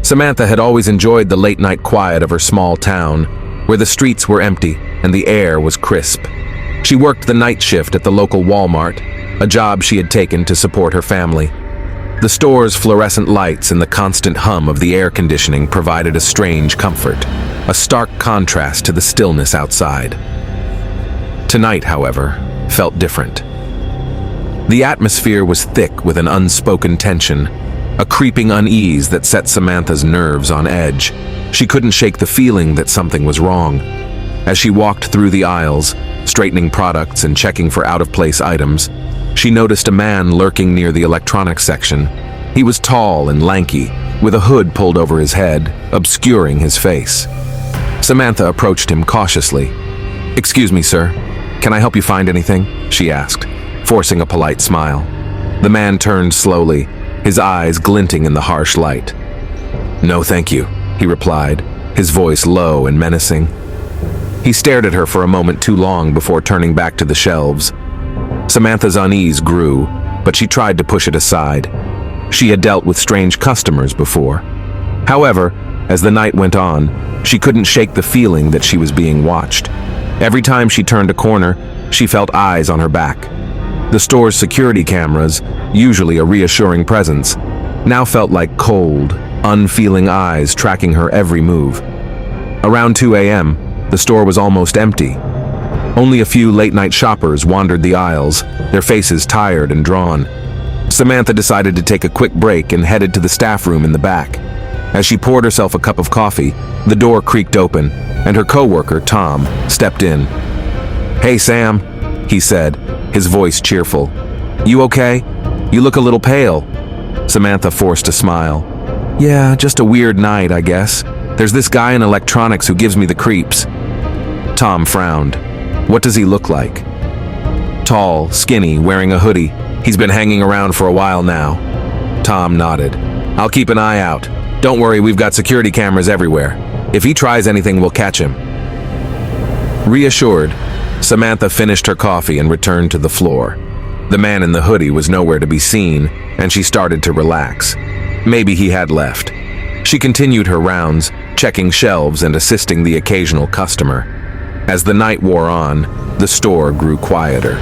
Samantha had always enjoyed the late-night quiet of her small town, where the streets were empty and the air was crisp. She worked the night shift at the local Walmart, a job she had taken to support her family. The store's fluorescent lights and the constant hum of the air conditioning provided a strange comfort, a stark contrast to the stillness outside. Tonight, however, felt different. The atmosphere was thick with an unspoken tension, a creeping unease that set Samantha's nerves on edge. She couldn't shake the feeling that something was wrong. As she walked through the aisles, straightening products and checking for out-of-place items, she noticed a man lurking near the electronics section. He was tall and lanky, with a hood pulled over his head, obscuring his face. Samantha approached him cautiously. "Excuse me, sir. Can I help you find anything?" she asked, forcing a polite smile. The man turned slowly, his eyes glinting in the harsh light. "No, thank you," he replied, his voice low and menacing. He stared at her for a moment too long before turning back to the shelves. Samantha's unease grew, but she tried to push it aside. She had dealt with strange customers before. However, as the night went on, she couldn't shake the feeling that she was being watched. Every time she turned a corner, she felt eyes on her back. The store's security cameras, usually a reassuring presence, now felt like cold, unfeeling eyes tracking her every move. Around 2 a.m., the store was almost empty. Only a few late-night shoppers wandered the aisles, their faces tired and drawn. Samantha decided to take a quick break and headed to the staff room in the back. As she poured herself a cup of coffee, the door creaked open, and her coworker, Tom, stepped in. "Hey, Sam," he said, his voice cheerful. "You okay? You look a little pale." Samantha forced a smile. "Yeah, just a weird night, I guess. There's this guy in electronics who gives me the creeps." Tom frowned. "What does he look like?" "Tall, skinny, wearing a hoodie. He's been hanging around for a while now." Tom nodded. "I'll keep an eye out. Don't worry, we've got security cameras everywhere. If he tries anything, we'll catch him." Reassured, Samantha finished her coffee and returned to the floor. The man in the hoodie was nowhere to be seen, and she started to relax. Maybe he had left. She continued her rounds, checking shelves and assisting the occasional customer. As the night wore on, the store grew quieter.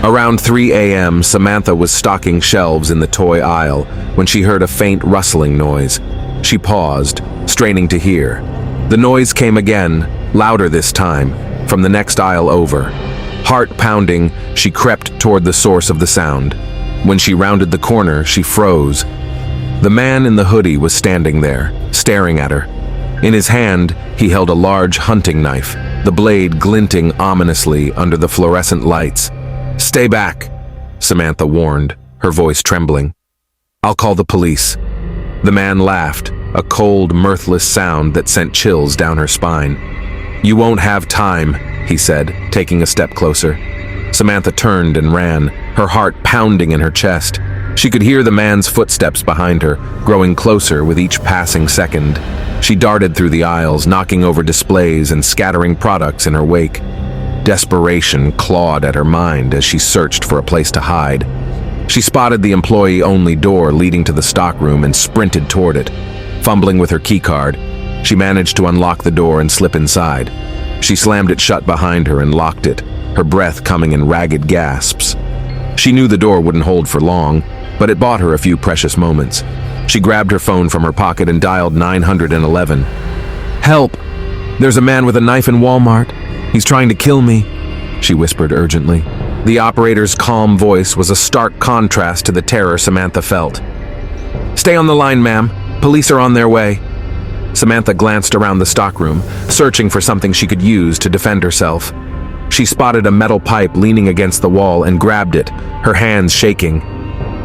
Around 3 a.m., Samantha was stocking shelves in the toy aisle when she heard a faint rustling noise. She paused, straining to hear. The noise came again, louder this time, from the next aisle over. Heart pounding, she crept toward the source of the sound. When she rounded the corner, she froze. The man in the hoodie was standing there, staring at her. In his hand, he held a large hunting knife, the blade glinting ominously under the fluorescent lights. "Stay back," Samantha warned, her voice trembling. "I'll call the police." The man laughed, a cold, mirthless sound that sent chills down her spine. "You won't have time," he said, taking a step closer. Samantha turned and ran, her heart pounding in her chest. She could hear the man's footsteps behind her, growing closer with each passing second. She darted through the aisles, knocking over displays and scattering products in her wake. Desperation clawed at her mind as she searched for a place to hide. She spotted the employee-only door leading to the stockroom and sprinted toward it. Fumbling with her keycard, she managed to unlock the door and slip inside. She slammed it shut behind her and locked it, her breath coming in ragged gasps. She knew the door wouldn't hold for long, but it bought her a few precious moments. She grabbed her phone from her pocket and dialed 911. "Help! There's a man with a knife in Walmart. He's trying to kill me," she whispered urgently. The operator's calm voice was a stark contrast to the terror Samantha felt. "Stay on the line, ma'am. Police are on their way." Samantha glanced around the stockroom, searching for something she could use to defend herself. She spotted a metal pipe leaning against the wall and grabbed it, her hands shaking.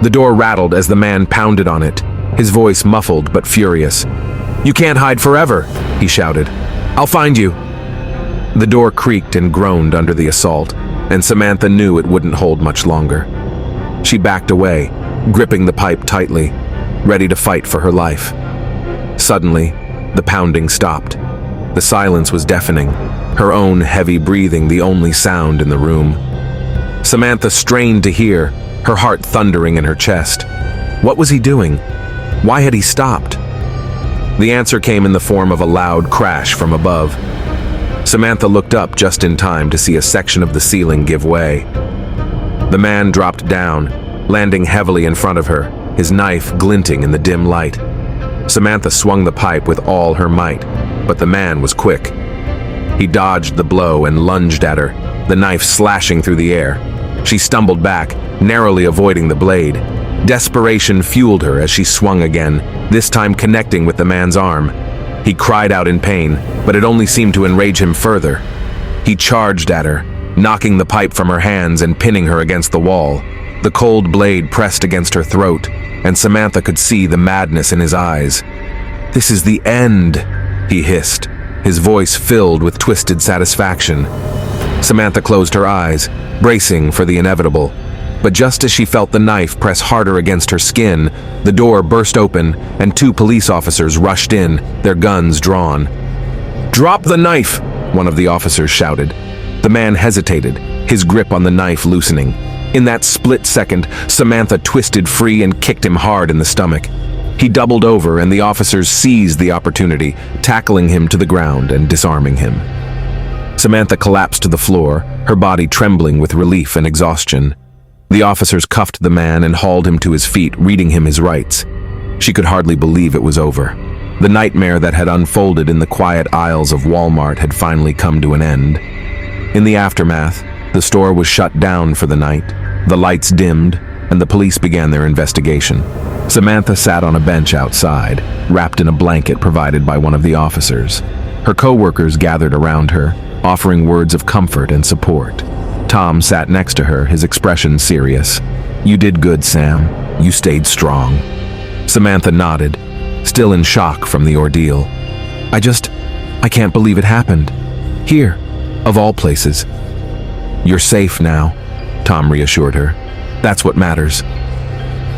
The door rattled as the man pounded on it, his voice muffled but furious. "You can't hide forever," he shouted. "I'll find you." The door creaked and groaned under the assault, and Samantha knew it wouldn't hold much longer. She backed away, gripping the pipe tightly, ready to fight for her life. Suddenly, the pounding stopped. The silence was deafening, her own heavy breathing the only sound in the room. Samantha strained to hear, her heart thundering in her chest. What was he doing? Why had he stopped? The answer came in the form of a loud crash from above. Samantha looked up just in time to see a section of the ceiling give way. The man dropped down, landing heavily in front of her, his knife glinting in the dim light. Samantha swung the pipe with all her might, but the man was quick. He dodged the blow and lunged at her, the knife slashing through the air. She stumbled back, narrowly avoiding the blade. Desperation fueled her as she swung again, this time connecting with the man's arm. He cried out in pain, but it only seemed to enrage him further. He charged at her, knocking the pipe from her hands and pinning her against the wall. The cold blade pressed against her throat, and Samantha could see the madness in his eyes. "This is the end," he hissed, his voice filled with twisted satisfaction. Samantha closed her eyes, bracing for the inevitable. But just as she felt the knife press harder against her skin, the door burst open and 2 police officers rushed in, their guns drawn. "Drop the knife!" one of the officers shouted. The man hesitated, his grip on the knife loosening. In that split second, Samantha twisted free and kicked him hard in the stomach. He doubled over and the officers seized the opportunity, tackling him to the ground and disarming him. Samantha collapsed to the floor, her body trembling with relief and exhaustion. The officers cuffed the man and hauled him to his feet, reading him his rights. She could hardly believe it was over. The nightmare that had unfolded in the quiet aisles of Walmart had finally come to an end. In the aftermath, the store was shut down for the night, the lights dimmed, and the police began their investigation. Samantha sat on a bench outside, wrapped in a blanket provided by one of the officers. Her co-workers gathered around her, offering words of comfort and support. Tom sat next to her, his expression serious. "You did good, Sam. You stayed strong." Samantha nodded, still in shock from the ordeal. I can't believe it happened. Here, of all places." "You're safe now," Tom reassured her. "That's what matters."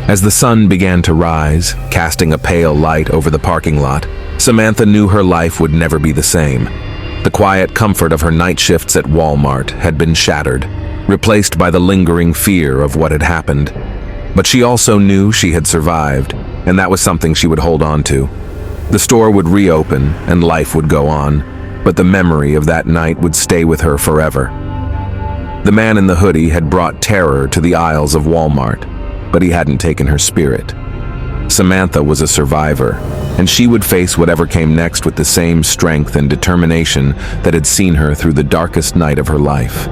As the sun began to rise, casting a pale light over the parking lot, Samantha knew her life would never be the same. The quiet comfort of her night shifts at Walmart had been shattered, replaced by the lingering fear of what had happened. But she also knew she had survived, and that was something she would hold on to. The store would reopen, and life would go on, but the memory of that night would stay with her forever. The man in the hoodie had brought terror to the aisles of Walmart, but he hadn't taken her spirit. Samantha was a survivor, and she would face whatever came next with the same strength and determination that had seen her through the darkest night of her life.